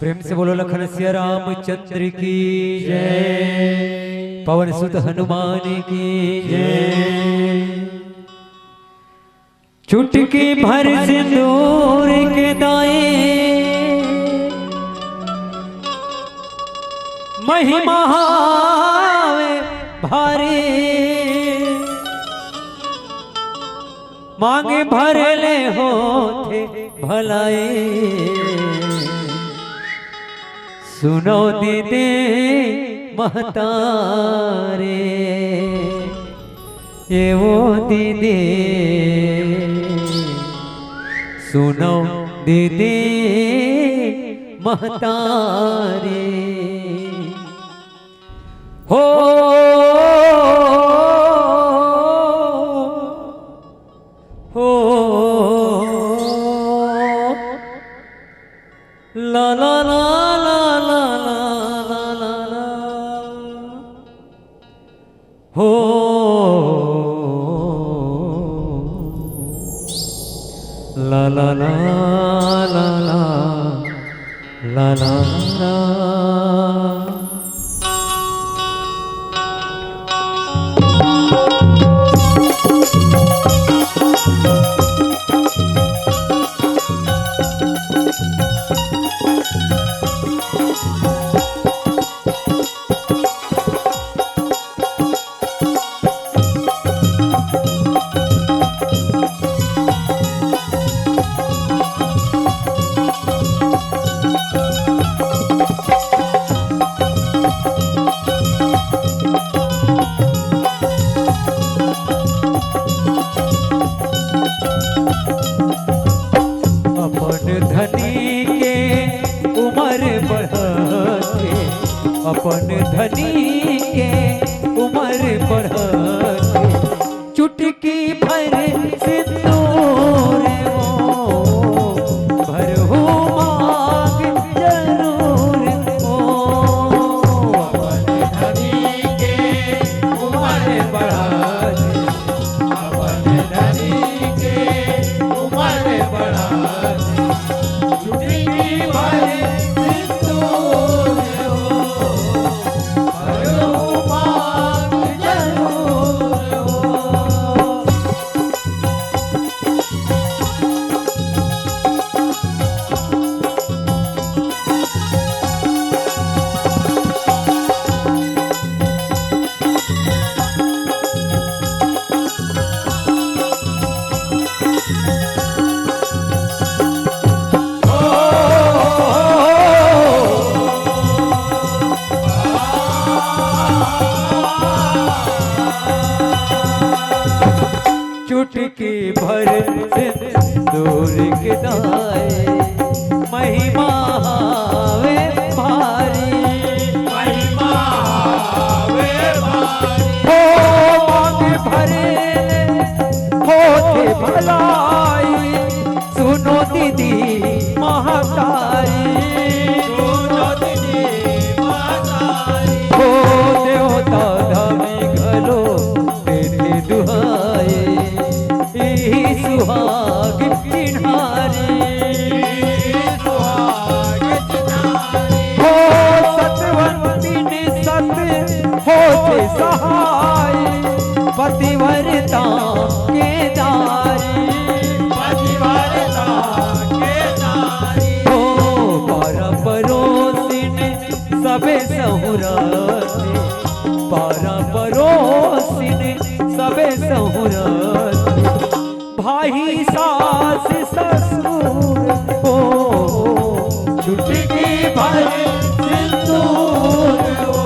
प्रेम से बोलो लखन सिया रामचंद्र की जय, पवन सुत हनुमान की जय। चुटकी भर सिंदूर के दाए महिमा भारी, मांगे भरले होते भलाए। सुनो दीदे महतारे ये वो दीदे, सुनो दीदे महतारे हो ला ला ला ला ला ला ला ला हो ला ला ला ला ला ला ला। अपन धनी के उम्र बढ़ते, चुटकी भर सिंदूर हो भरहु मांग जरूर हो। अपन धनी के उम्र बढ़ते, अपन धनी के उम्र बढ़ते, चुटकी भर चुटकी भर सिंदूर के दाए महिमा वे भारी, महिमा वे भारी हो मांग भरे होते भलाई। सुनो दीदी महतारी, सुनो दीदी महतारी हो देवता धामी घलो तेरे दुहाए। सुहाग चिन्हारी सुहाग चिन्हारी हो सतवंती ने सत होते सहाय। पतिव्रता के दारी, पतिव्रता के दारी हो पारा परोसिन सबे सहुराते, पारा परोसिन सबे सहुराते। भाई सास ससुर हो चुटकी भर सिंदूर हो।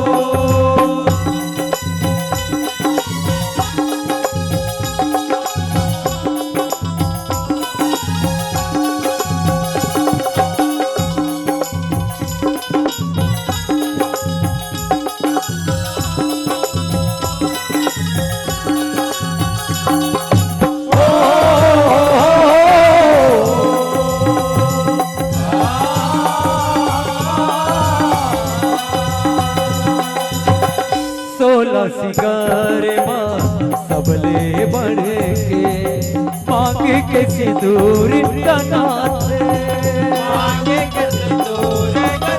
सिंगार माँ सबले बढ़ के मांगे के सिंदूर का नाथ, मांगे के सिंदूर का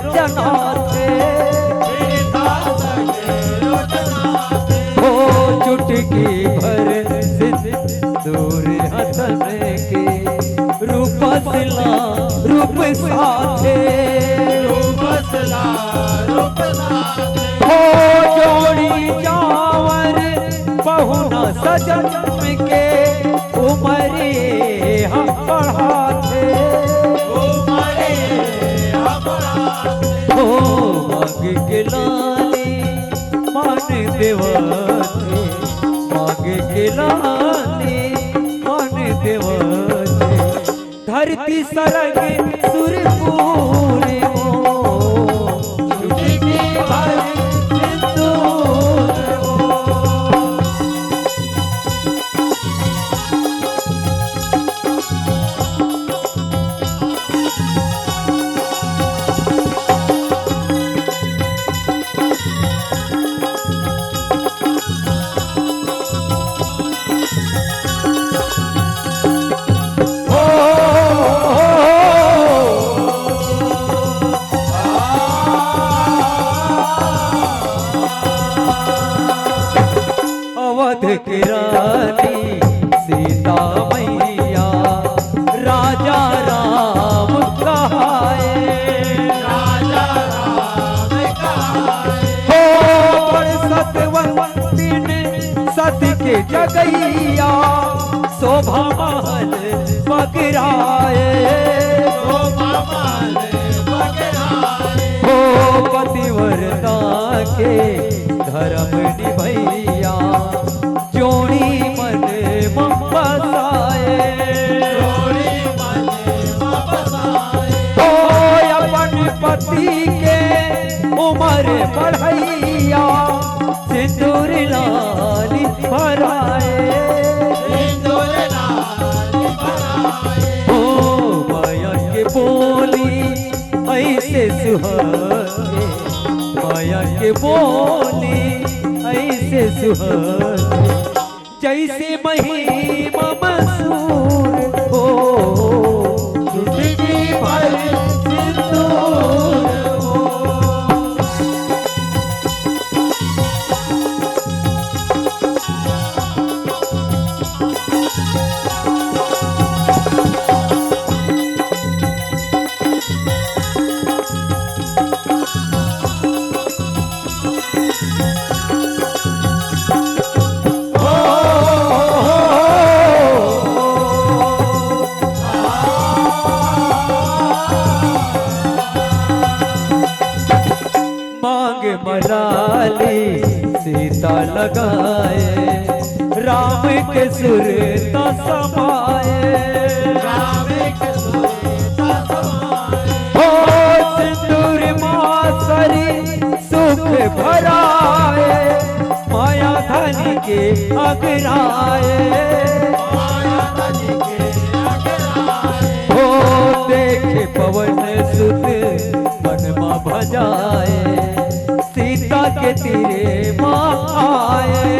रोचना थे, हो चुटकी भर सिंदूर हसन के, रूप सला रूप साथे, हो जोड़ी जावर बहुना सजन के, उमरे हम बढ़ाते, हो मांग के लाली मान देवते, मांग के लाली मान देवते, धरती सरग सुरपुर हो, चुटकी भर सिंदूर हो। अवध की रानी सीता मैया राजा राम कहाए, हो बड़ सतवंतिन सती के जगैया, शोभा महल बगराए, हो पतिव्रता के धर्म निभैया, जोड़ी मन बसाए, हो अपन पति के उम्र बढ़ैया, सिंदूर लाली भराए, हो माया के बोली ऐसे सुहाए, माया के बोली ऐसे सुहाए, जैसे महिमा मसूर हो, चुटकी भर सिंदूर हो। मलाली सीता लगाए, राम के सुरता समाए, हो सिंदूर मासरी सुख भराए, माया धन के अगराए, हो देखे पवन सुत मनमा भजाए, सीता के तीरे माँ आए,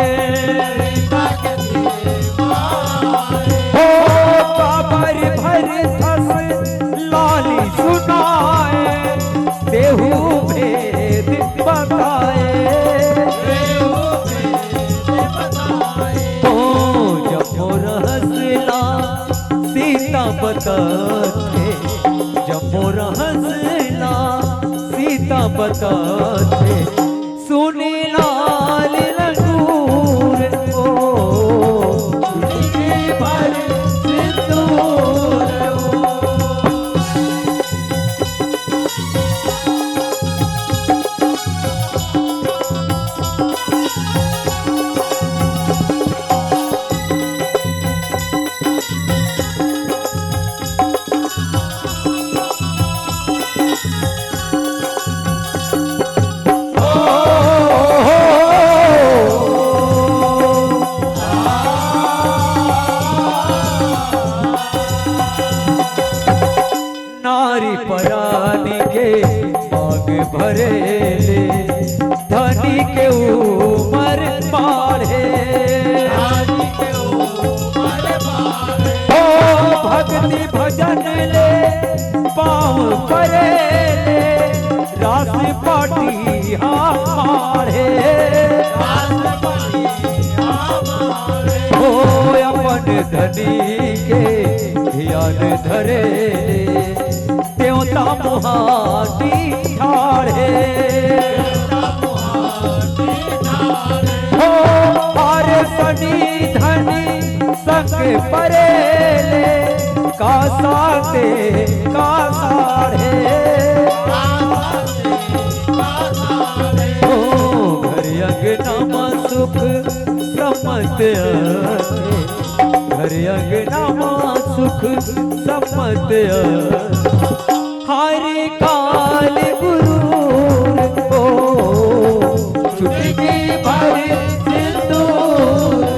हो काबर भर धस लाली सुनाए, देहु भेद बताए, हो जब रहसला सीता बताते, जब रहसला सीता बताते, सुनी लाल रंगूर हो, चुटकी भर सिंदूर हो। नारी परानी के मांग भरेले, धनी के उमर बाढ़े, हो भक्ति भजन ले पाँव परेले, रास पाटी हमारे हो अपन धनी के ध्यान धरे देवता मुहाटी ठाड़े हो आरे सनी धनी संग परेले का साथे का साढ़े घर अंगना सुख सम्मत घर अंगना सुख सम्मत हरि काल गुरु हो चुटकी भर सिंदूर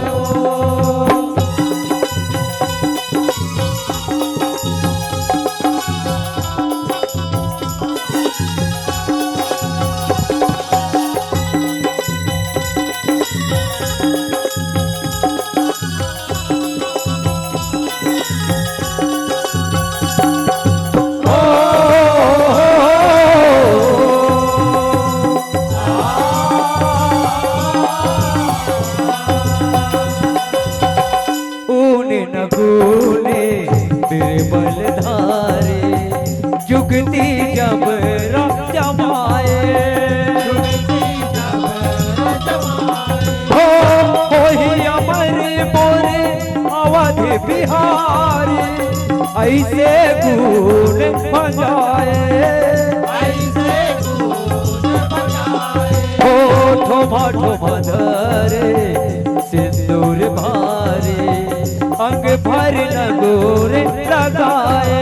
जुगती जब जमाए हो ही अमर मोरे अवध बिहारी ऐसे गुण बजाए हो ठोमा ठोमा धरे सिंदूर भारे अंग भर लगोर लगाए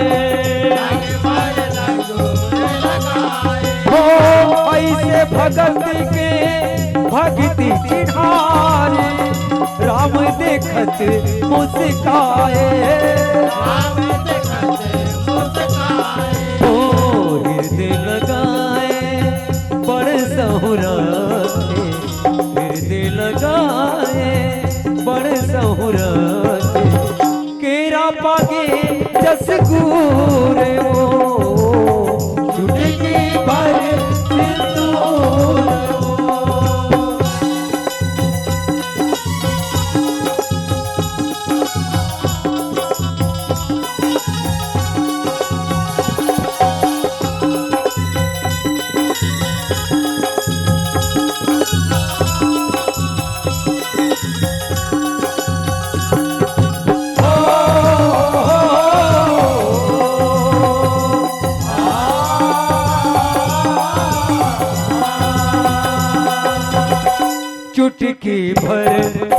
ऐसे भगत के भक्ति चिन्हारे राम देखत मुस्काए ओ हृदय लगाए बड़ सहुरा हृदय लगाए बड़ सहुरा केरा पागे जस गुर चुटकी भर चुटकी भर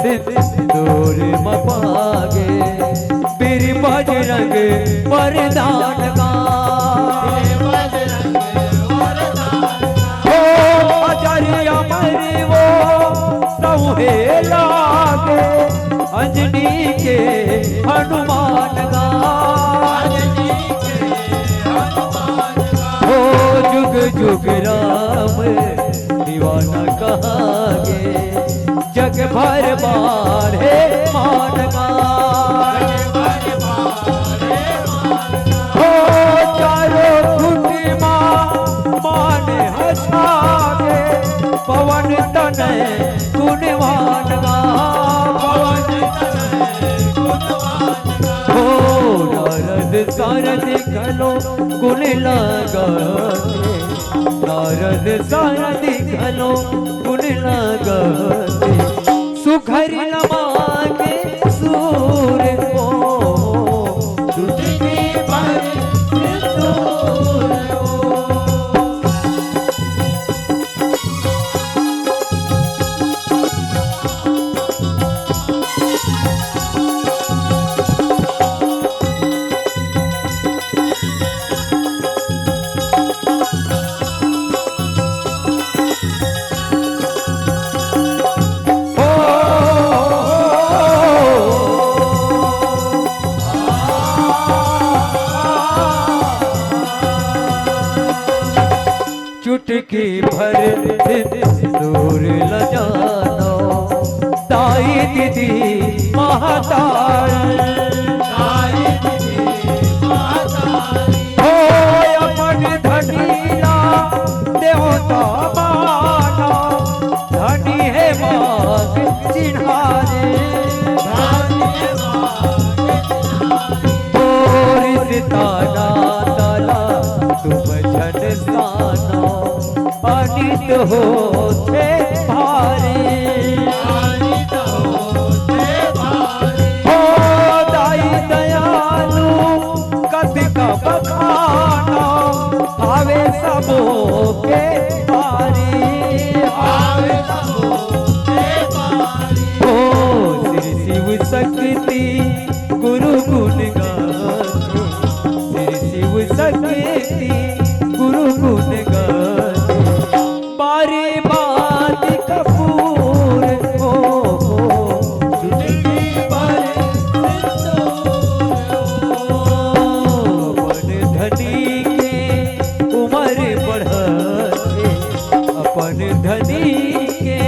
सिंदूर मपागे फिर बजरंग वरदान का हो अजर अमर वो सौहे लागे अंजनी के हनुमान का हो जुग जुग राम दीवाना कहागे जग भर बाढ़े मानगा हो चारों खुटी मान हसागे पवन तने गुणवानगा हो नारद सारद घलो गुण लगाते नारद सारद घलो गुण लगाते सुघर लमागे सूर को चुटकी भर सिंदूर चुटकी भर सिंदूर लजानो ताई दीदी महातारी हो अपन धनीला देव का माना धनी है मांग चिन्हारे ताना ताला तुम झन सानो अनित होते भारी हो दाई दयालु कति का बखाना आवे सबो के पारी हो श्री शिव शक्ति गुरु गुण शक्ति गुरु गुण गाते बारी बात कपूर हो चुटकी बारे अपन धनी के उम्र बढ़ते अपन धनी के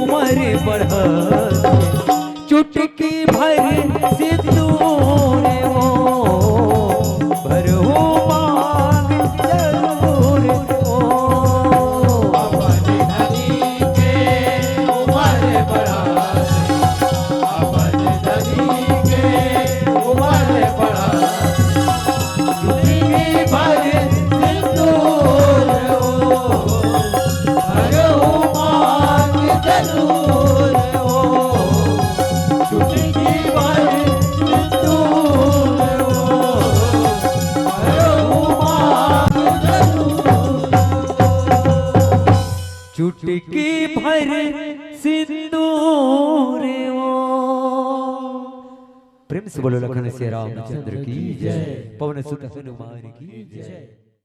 उम्र बढ़ते चुटकी भर सिंदूर हो भरो मांग जरूर हो अपन धनी के उम्र बढ़ाते अपन धनी के उम्र बढ़ाते चुटकी भर सिंदूर हो भरो मांग जरूर हो चुटकी भर चुटकी भर सिंदूर ओ। प्रेम से बोलो लखन से रामचंद्र की जय, पवन सुत हनुमान की जय।